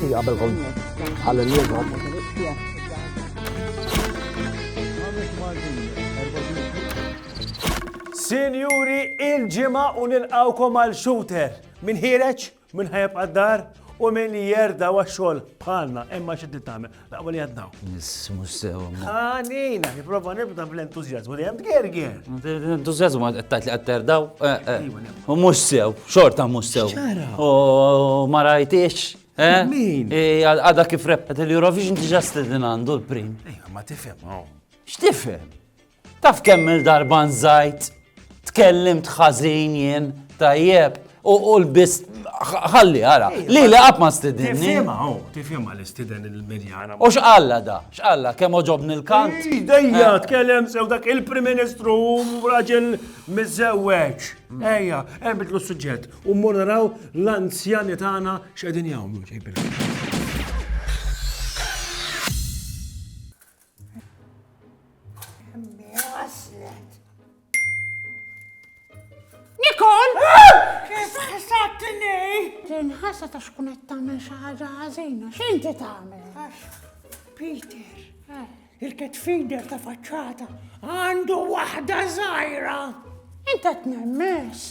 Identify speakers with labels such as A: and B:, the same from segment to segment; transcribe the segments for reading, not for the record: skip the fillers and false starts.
A: Xi qabelkom ħalli
B: Sinjuri, il-ġimgħa u nilqawkom għal shooter. Min ħireġ, min ħajab għad-dar u min jerda għax-xogħol bħalna, imma x'inti tagħmel, laqwa li għadnaw.
C: Mhux sew.
B: Nina, nipprova nibda bl-entużjażmu li hemm tgerger.
C: Entużjażmu qed li qed terdaw. U mhux sew, xorta mhux sew. U ma rajtix.
B: Min?
C: Għadha kif repet il-Eurovision diġà stedin għandu l-prim.
B: Ejja, ma tifhem.
C: X'tifhem? Taf kemm il-darba nżajt, tkellimt ħażin jien, tajjeb, u l-bist ħalli ara, li qatt ma stedinni.
B: Tifhimha l-istiden il-medjana.
C: U x'qalla da? X'qalla kemm oġobni l-kant?
B: Dejja, tkellem sew dak il-Prim Ministru u raġel miżewweġ. Ejja, hemm bitlu s-suġġett u mmur naraw l-anzjani tagħna x'qegħdin jagħmlu.
D: Nikol! Kif ħassatni? Tinħassa ta' xkun qed tagħmel xi ħaġa ħażina. X'inti tagħmel? Peter, il-catfeeder ta' faċċata għandu waħda żgħira. Inta tnemmes.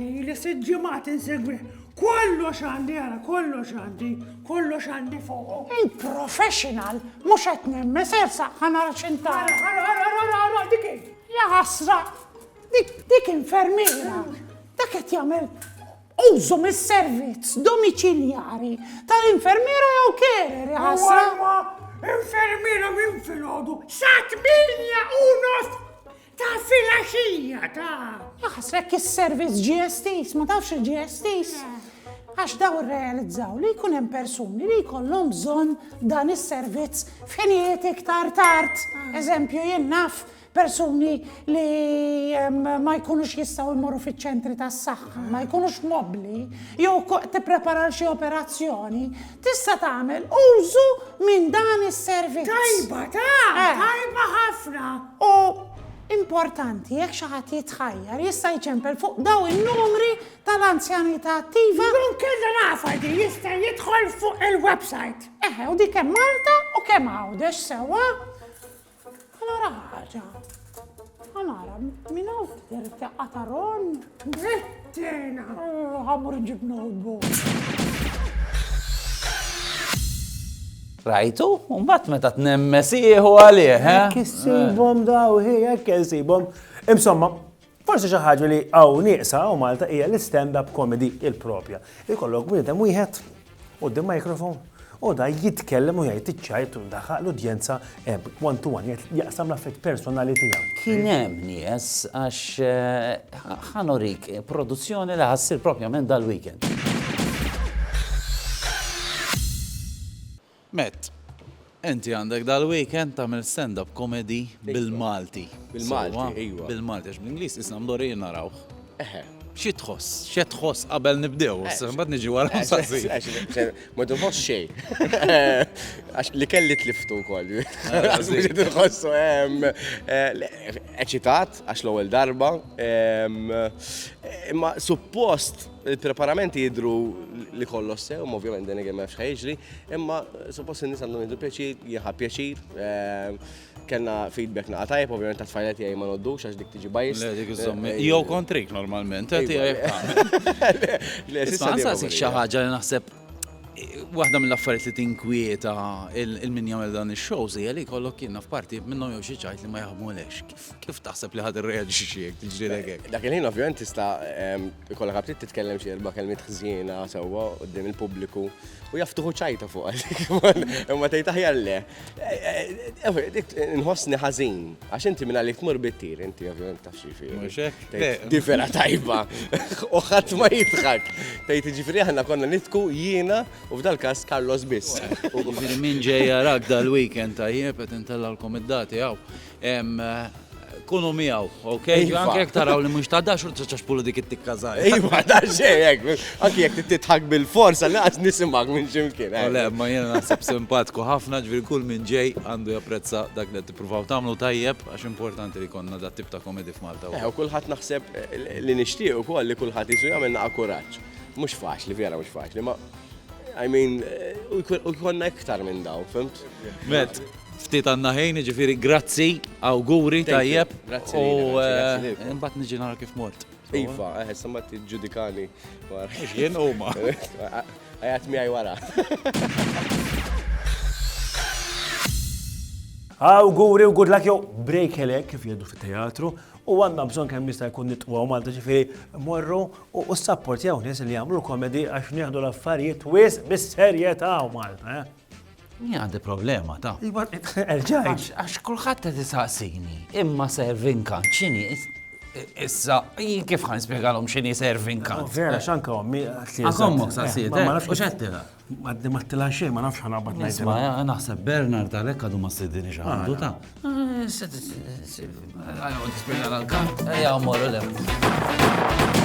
D: Li sitt ġimgħat insegwi kollox għandi ara, kollox għandi fuq. Int professional, mhux qed nemmes ersa ħanara x'inta. Ara, dik ja ħasra. Dik infermiera, dak qed jagħmel użu mis-servizz domiċiljari tal-infermiera jew carer ħasra. Infermiera minn filgħodu sa 8:30 ta' filgħaxija ta' ħasra is-servizz GSTs, ma tafx il-GSTs. Għax daw irrealizzaw li jkun hemm persuni li jkollhom bżonn dan is-servizz f'ħinijiet iktar tard. Eżempju jien naf persuni li ma jkunux jistgħu jmorru fiċ-ċentri tas-saħħa, ma jkunux mobbli, jew tipprepara xi operazzjoni, tista' tagħmel użu minn dan is-servizz. Tajba ħafna. U importanti jekk xi ħadd jitħajjar jista' jċempel fuq daw in-numri tal-anzjanità attiva. Don kellha nafa di jista' jidħol fuq il-website. U dik hemm Malta u kemm għawdex sewwa. Allora ħaġa. Għanara, minn hawn dirti qataron. Brittena. Ħamur nġib notebook.
C: Rajtu? Mbagħad meta tnemmes ieħu għalih,
B: Jekk issibhom daw jekk issibhom. Insomma, forsi xi ħaġa li hawn nieqsa u Malta hija l-stand-up comedy il-propja. Ikollok bniedem wieħed quddiem microphone u da jitkellem u jgħid iċ-ċajt u ndaħħaq l-udjenza one-to-one jaqsam l-affett personali tiegħu.
C: Kien hemm nies għax ħanorik produzzjoni li ħassir propjament dal-weekend. Met, inti għandek dal-weekend tagħmel stand-up comedy bil-Malti.
E: Bil-Malti, ejwa.
C: Bil-Malti, għax bl-Ingliż isna mdorin narawh. Xi tħoss qabel nibdew, mbagħad niġi wara nsaqsi.
E: Ma tħoss xejn. Għax li kelli tliftu wkoll. Tħossu eċitat għax l-ewwel darba. Imma suppost il-preparamenti jidhru li kollox sew, ovvjament din ma nafx ħajġri, imma suppost in-nies għandhom jidhru pjaċir, jieħab pjaċir. Kellna feedback naqa' tajjeb, ovvjament ta' tfajlet tiegħi ma noddux għax dik tiġi bajs.
C: Le dik iżomm jew kontrik normalment, Nsaqsik xi ħaġa li naħseb waħda mill-affarijiet li tinkwieta il-min jagħmel dan ix-shows hija li jkollok kien f'parti minnhom jew xi ċajt li ma jaħdmulekx. Kif taħseb li ħadd irreaġixxi xi jekk tiġrilek hekk?
E: Dak il-ħin ovvjament tista' ikollok ħabtit titkellem xi erba' kelmiet ħżiena sewwa quddiem il-pubbliku u jaftuħu ċajta fuq għalik. Imma tgħid aħjar le. Inħossni ħażin għax inti minn għalik tmur bit-tir, inti ovvjament taf xi fieri.
C: Mhux hekk?
E: Tifera tajba. U ħadd ma jidħak. Tgħid jiġifieri aħna konna nitku jiena u f'dal-każ Carlos biss.
C: Jiġifieri min ġej jarak dal-weekend tajjeb qed intellalkom id-dati hawn. Kunu miegħu, okej? Anke jekk taraw li mhux tadax u tċaxpulu dik it-tikka żgħira.
E: Ejwa, da xejn hekk. Anke jekk titħak bil-forsa laqas nisimgħak minn x'imkien.
C: Le, ma jiena naħseb simpatiku ħafna, ġifieri kull min ġej għandu japprezza dak li tippruvaw tagħmlu tajjeb għax importanti li konna dat tip ta' komedi f'Malta.
E: U kulħadd naħseb li nixtieq ukoll li kulħadd isu jagħmel naqa' kuraġġ. Mhux faċli, vera mhux faċli, ma I mean, u jkollna iktar minn daw, fimt?
C: Met, ftit għanna ħejn, ġifiri grazzi, awguri, tajjeb.
E: Grazzi lilek, grazzi lilek.
C: Imbat niġi nara kif mort.
E: Iva, samma t-ġudikani.
C: Jien huma.
E: Għajat mi għaj wara.
B: Awguri u good luck jew break helek kif jeddu fit-teatru u għandna bżonn kemm jista' jkun nitqgħu Malta ġifieri morru u sapportjaw nies li jagħmlu komedi għax nieħdu l-affarijiet wis bis-serjetà u Malta.
C: Għandi problema ta'
B: Erġajt.
C: Għax kulħadd qed isaqsini, imma serving kant x'inhi issa kif ħan nispjegalhom x'inhi serving kant.
B: Vera x'anka ommi għatli.
C: Akommok saqsiet, u x'għattila?
B: Għaddi ma t-tila xej, ma nafx ħanabbat najt.
C: Nisma, naħseb Bernard għalek għadu ma s-siddini xaħdu ta' għajgħu t-spiegal għal-kant, għajgħu morru l